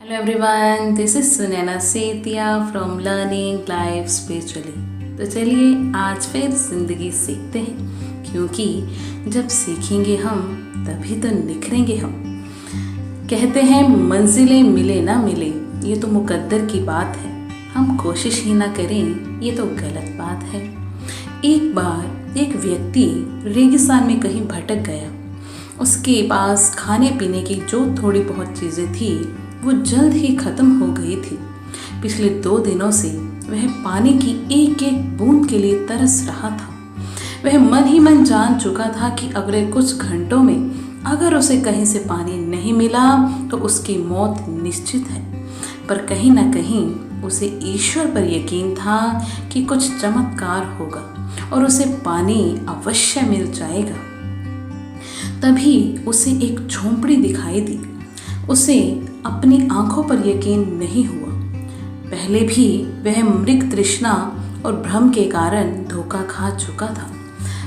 Hello everyone, this is Sunena Setia from Learning Life Spiritually। तो चलिए आज फिर ज़िंदगी सीखते हैं, क्योंकि जब सीखेंगे हम तभी तो निखरेंगे हम। कहते हैं मंजिलें मिले ना मिले ये तो मुकद्दर की बात है, हम कोशिश ही ना करें ये तो गलत बात है। एक बार एक व्यक्ति रेगिस्तान में कहीं भटक गया। उसके पास खाने पीने की जो थोड़ी बहुत चीज़ें थी वो जल्द ही खत्म हो गई थी। पिछले 2 दिनों से वह पानी की एक एक बूंद के लिए तरस रहा था। वह मन ही मन जान चुका था कि अगले कुछ घंटों में अगर उसे कहीं से पानी नहीं मिला तो उसकी मौत निश्चित है। पर कहीं ना कहीं उसे ईश्वर पर यकीन था कि कुछ चमत्कार होगा और उसे पानी अवश्य मिल जाएगा। तभी उसे एक झोंपड़ी दिखाई दी। उसे अपनी आंखों पर यकीन नहीं हुआ। पहले भी वह मृग तृष्णा और भ्रम के कारण धोखा खा चुका था,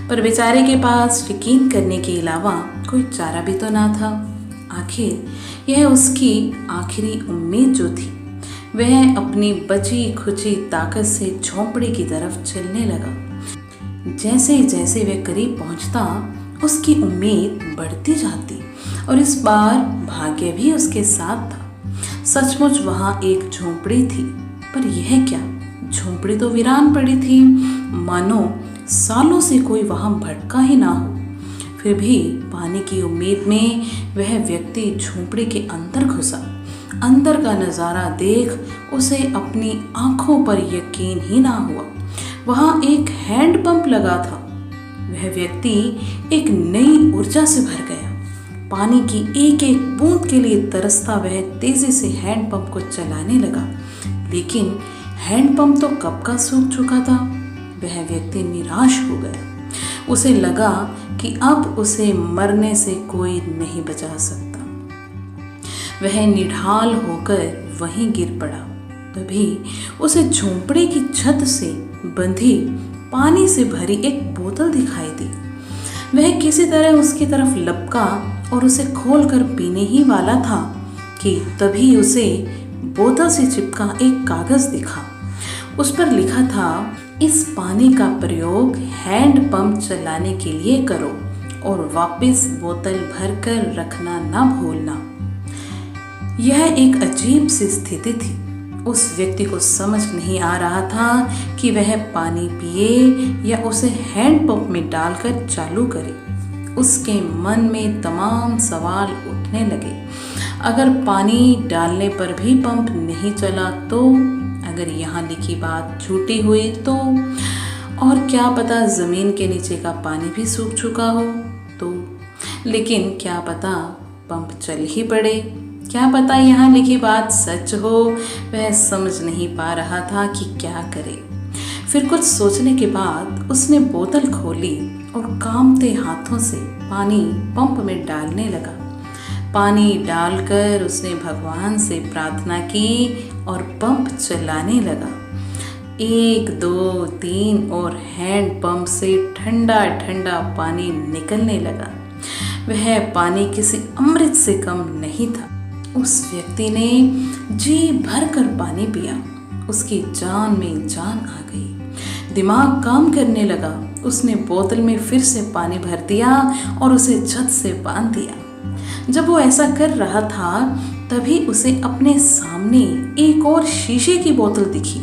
पर बेचारे के पास यकीन करने के अलावा कोई चारा भी तो ना था। आखिर यह उसकी आखिरी उम्मीद जो थी। वह अपनी बची खुची ताकत से झोंपड़ी की तरफ चलने लगा। जैसे जैसे वह करीब पहुंचता उसकी उम्मीद बढ़ती जाती और इस बार भाग्य भी उसके साथ था। सचमुच वहां एक झोंपड़ी थी, पर यह क्या, झोंपड़ी तो वीरान पड़ी थी, मानो सालों से कोई वहां भटका ही ना हो। फिर भी पानी की उम्मीद में वह व्यक्ति झोंपड़ी के अंदर घुसा। अंदर का नज़ारा देख उसे अपनी आंखों पर यकीन ही ना हुआ। वहां एक हैंडपंप लगा था। वह व्यक्ति एक नई ऊर्जा से भर गया। पानी की एक एक बूंद के लिए तरसता वह तेजी से हैंडपंप को चलाने लगा, लेकिन हैंडपंप तो कब का सूख चुका था। वह व्यक्ति निराश हो गया। उसे लगा कि अब उसे मरने से कोई नहीं बचा सकता। वह निढाल होकर वहीं गिर पड़ा। तभी उसे झोंपड़ी की छत से बंधी पानी से भरी एक बोतल दिखाई दी। वह किसी तरह उसकी तरफ लपका और उसे खोलकर पीने ही वाला था कि तभी उसे बोतल से चिपका एक कागज दिखा। उस पर लिखा था, इस पानी का प्रयोग हैंड पंप चलाने के लिए करो और वापस बोतल भरकर रखना ना भूलना। यह एक अजीब सी स्थिति थी। उस व्यक्ति को समझ नहीं आ रहा था कि वह पानी पिए या उसे हैंडपंप में डालकर चालू करे। उसके मन में तमाम सवाल उठने लगे। अगर पानी डालने पर भी पंप नहीं चला तो, अगर यहाँ लिखी बात झूठी हुई तो, और क्या पता ज़मीन के नीचे का पानी भी सूख चुका हो तो, लेकिन क्या पता पंप चल ही पड़े, क्या पता यहाँ लिखी बात सच हो। वह समझ नहीं पा रहा था कि क्या करे। फिर कुछ सोचने के बाद उसने बोतल खोली और कांपते हाथों से पानी पंप में डालने लगा। पानी डालकर उसने भगवान से प्रार्थना की और पंप चलाने लगा। 1 2 3 और हैंड पंप से ठंडा ठंडा पानी निकलने लगा। वह पानी किसी अमृत से कम नहीं था। उस व्यक्ति ने जी भर कर पानी पिया। उसकी जान में जान आ गई। दिमाग काम करने लगा। उसने बोतल में फिर से पानी भर दिया और उसे छत से बांध दिया। जब वो ऐसा कर रहा था तभी उसे अपने सामने एक और शीशे की बोतल दिखी।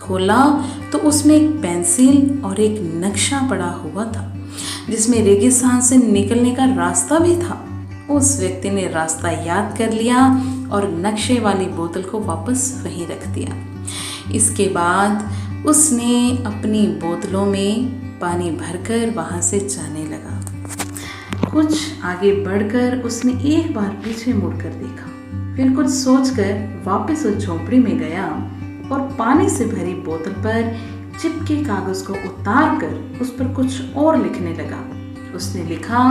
खोला तो उसमें एक पेंसिल और एक नक्शा पड़ा हुआ था, जिसमें रेगिस्तान से निकलने का रास्ता भी था। उस व्यक्ति ने रास्ता याद कर लिया और नक्शे वाली बोतल को वापस वहीं रख दिया। इसके बाद उसने अपनी बोतलों में पानी भरकर वहां से जाने लगा। कुछ आगे बढ़कर उसने एक बार पीछे मुड़कर देखा। फिर कुछ सोचकर वापस उस झोंपड़ी में गया और पानी से भरी बोतल पर चिपके कागज को उतार कर उस पर कुछ और लिखने लगा। उसने लिखा,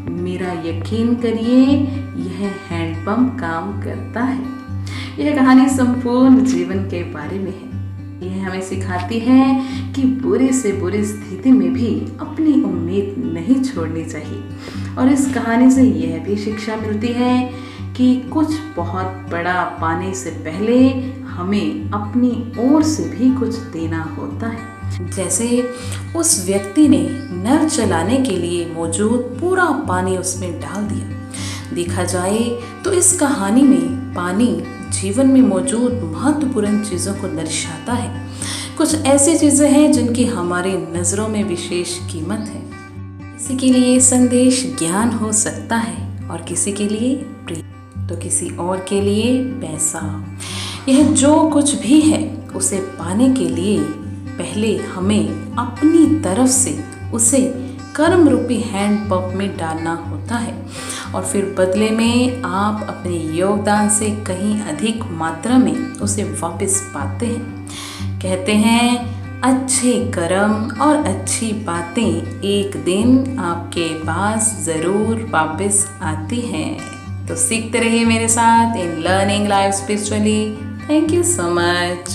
मेरा यकीन करिए यह हैंडपंप काम करता है। यह कहानी संपूर्ण जीवन के बारे में है। यह हमें सिखाती है कि बुरी से बुरी स्थिति में भी अपनी उम्मीद नहीं छोड़नी चाहिए। और इस कहानी से यह भी शिक्षा मिलती है कि कुछ बहुत बड़ा पाने से पहले हमें अपनी ओर से भी कुछ देना होता है। जैसे उस व्यक्ति ने नल चलाने के लिए मौजूद पूरा पानी उसमें डाल दिया। देखा जाए तो इस कहानी में पानी जीवन में मौजूद महत्वपूर्ण चीज़ों को दर्शाता है। कुछ ऐसी चीज़ें हैं जिनकी हमारी नज़रों में विशेष कीमत है। किसी के लिए संदेश ज्ञान हो सकता है और किसी के लिए प्रेम, तो किसी और के लिए पैसा। यह जो कुछ भी है उसे पाने के लिए पहले हमें अपनी तरफ से उसे कर्म रूपी हैंड पंप में डालना होता है और फिर बदले में आप अपने योगदान से कहीं अधिक मात्रा में उसे वापस पाते हैं। कहते हैं अच्छे कर्म और अच्छी बातें एक दिन आपके पास ज़रूर वापस आती हैं। तो सीखते रहिए मेरे साथ in learning life spiritually. Thank you so much.